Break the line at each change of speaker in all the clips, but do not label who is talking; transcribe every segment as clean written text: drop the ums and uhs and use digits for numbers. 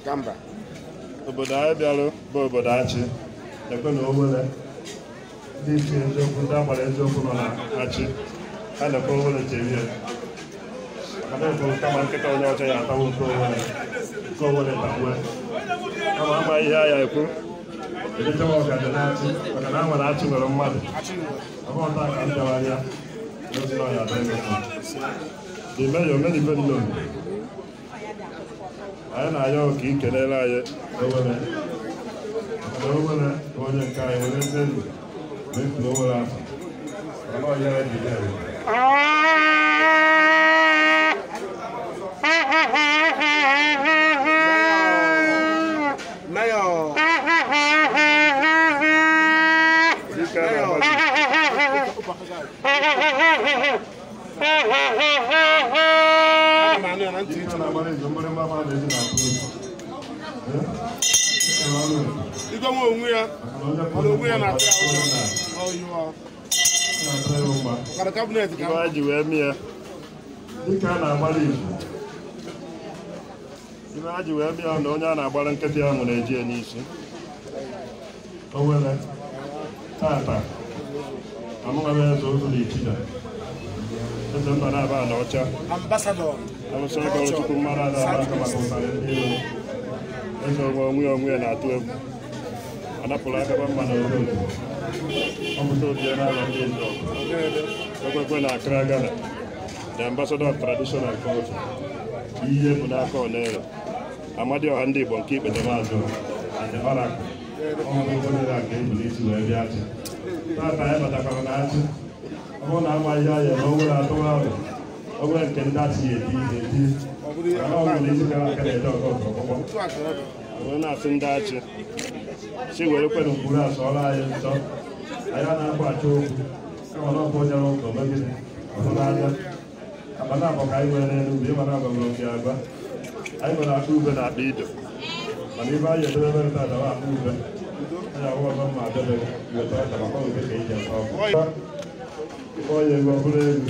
Gamba.
Obodo anyị bịara bụ obodo achị ekwe na owere ndị iche eziokwu ndị agbara eziokwu nọ na achị a na-ekwe owere cheri ya mana ekwe kama nkịta onye ọcha ya atawo nke owere na nwe kama ama ihe a ya ekwu ejechawa ọgaja na-achị maka na nwere achị nwere mmadụ ọbọta ka m bịawara ya n'ozi na ọya adịghị the mayor many very long anyị na-ayọ ka ị kelere anyị owere onye nke anyị were eze ndụ mekuru owere afọ ọnụ ọhịa ya dị ya ji wee mie dịka a na-agbara ibe ha ji wee mie na onye a na-agbara nkịtị ahụ na-eji ya n'isi owere tata amụghị eze ozu na ichida eze mba na-aba na ọcha arụsị ego ọrụchukwu mmadụ ada aka maka ụtarị ndị iro eze onwe ya na-atụ egwu anapụrụ akaba mma na obodo ọpụta obi ya n'ala ndị ndụ ekwekwe na Accra, Ghana, the ambassador of traditional culture ihe bụ n'aka Onere Amadioha ndị Igbo nke ikpete maazụ and ọrak ọmụgonyere aka ebuli isi wee bịa achị tata anyị batakwara na achị ọ bụrụ na ama ihe anya na onwere atụwa ahụ onwere nke ndị achị eti ọbụrụ isi gara aka na-ede ọgọgọ wee na-asị ndị achị si were kwere mkpụrụ asọọla anyị nsọ anyị na-akwa achọ okwu kama na ọbụ jara ụka omegide ọhụnanya akpana abọ ka anyị nwere n'elu mgbe ịmara agbagburu nke agba anyị nwere akpa ube na akpa ido mana ibe anyị edebe mere tata wa akpa ube anyị ahụ ọzọ mma adebe weta ọka maka oge ka iji asa ọkụ kpọọ ya ego ọbụrụ ego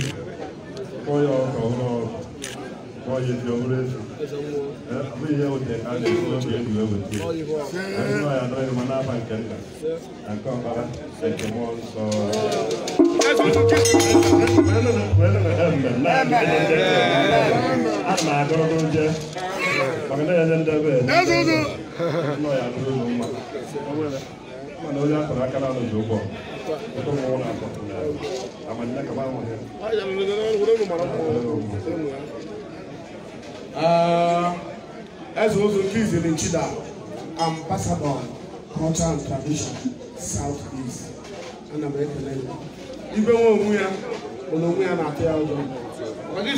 kpọọ ya ọka ọhụrụ ọkụ kpọọ ya ezi ọbụrụ ezi ọ bụ ihe ote ka a na-esi n'oge eji wee weta anyị nọ ya nọghị ma n'afa nke nna na nke ọkpara na nke mmụọ nsọ a na-agụrụ nje maka na enye ndebe nọ ya nụrụ ụlọ mma mana onye akọrọ aka na anụzi ụgbọ ụmụ na-akọ amanya ka ma nwere
As also please in Chida, Ambassador Culture and Tradition Southeast and American. Even when we are ụlọ onwe ya na-atụ ya ụjọ maka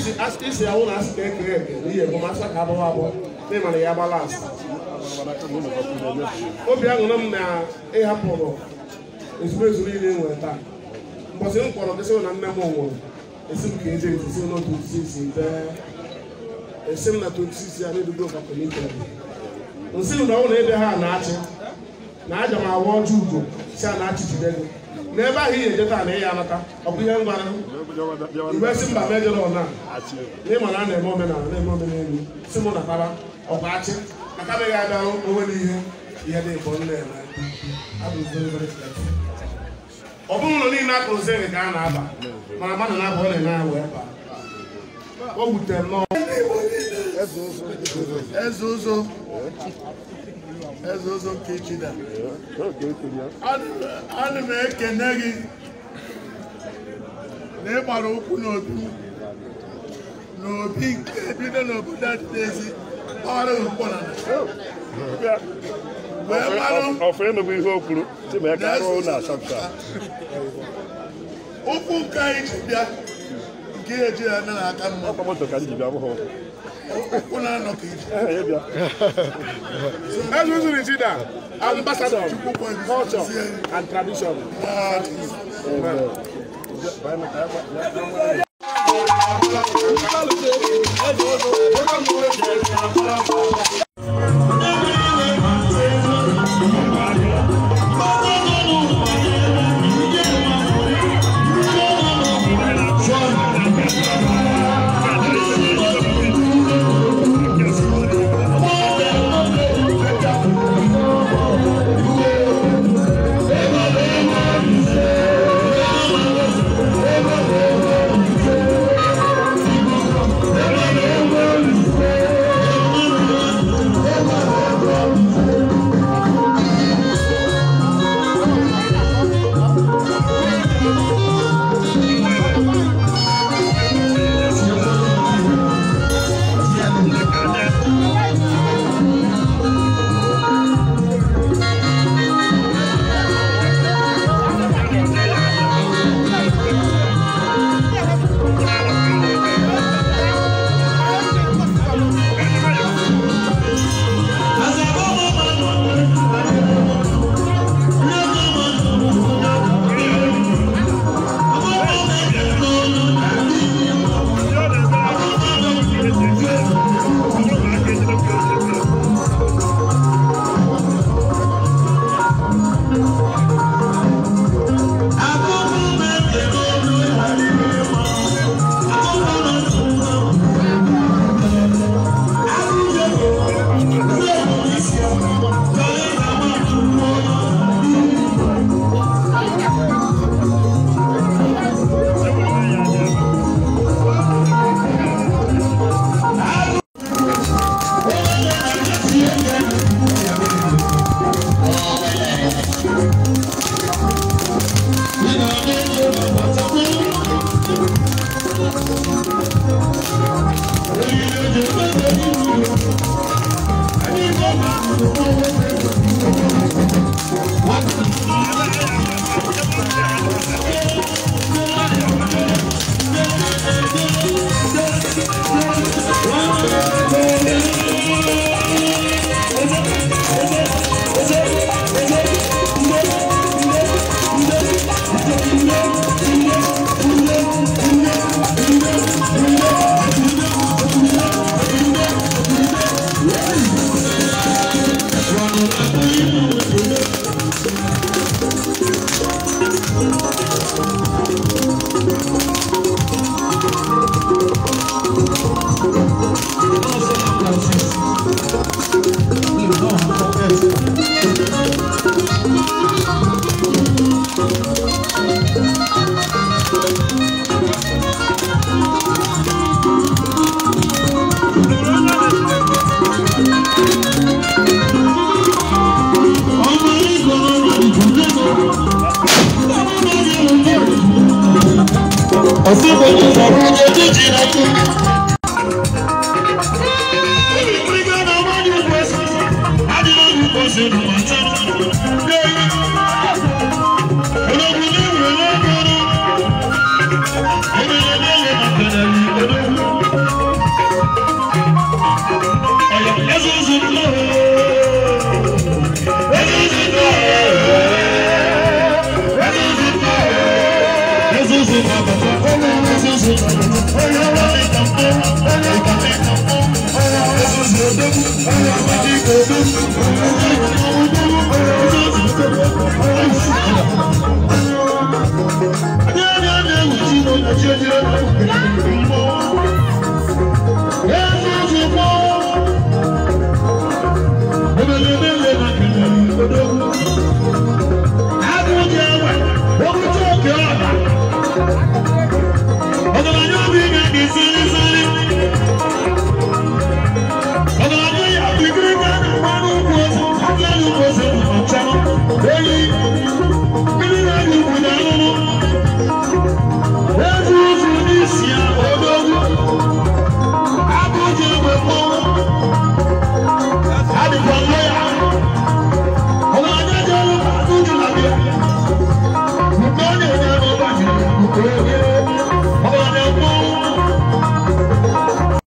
isi ya ụlọ asị ka ekere eke n'ihi ebomasa ka abụọ abụọ n'ịmara ya gbala asị obi aṅụrị m na ịhapụrụ ezumezu niile nwere taa mbọsị m kpọrọ gịsị na nne m nwụrụ esi m ka eje esi m n'otu isi esi m na 26 ya na-edugo ka kọmite nsị m na ọ na ebe ha na-achị na aja m awa ọjọọ ugo si a na-achị jide gị n'ebe ahụ ihe eje taa na ihe anata ọ bụ ihe ngwara mgbe si mba mejọrọ ọna n'ịma na a na-eme omenala na-eme omenelu si mụ natara ọkwa achị maka beghị abịa onwe n'ihe ihe dị ịbọ nna-eme ọ bụrụ ụlọ niile akụrụ zere ka a na-aba mana mmadụ na-aba ọ na-ene ya wee baa o wutere nnọọ eze ụzọ nke Ichida ana m ekene gị na ịgbara ụkwụ n'obi nke bido n'obodo adịdezi ọrụ mkpọrọ
ọfere nụbụ ihe o kwuru si ma ya ka arụ na asapụta
ụkwụ nke anyị ji bịa nke ihe ji ya na-aka mma
ọkwa moto ka anyị ji bịa bụghị
ụkwụ na-anọ ka iji
Ezeusu Ichida, ambassador of culture and tradition.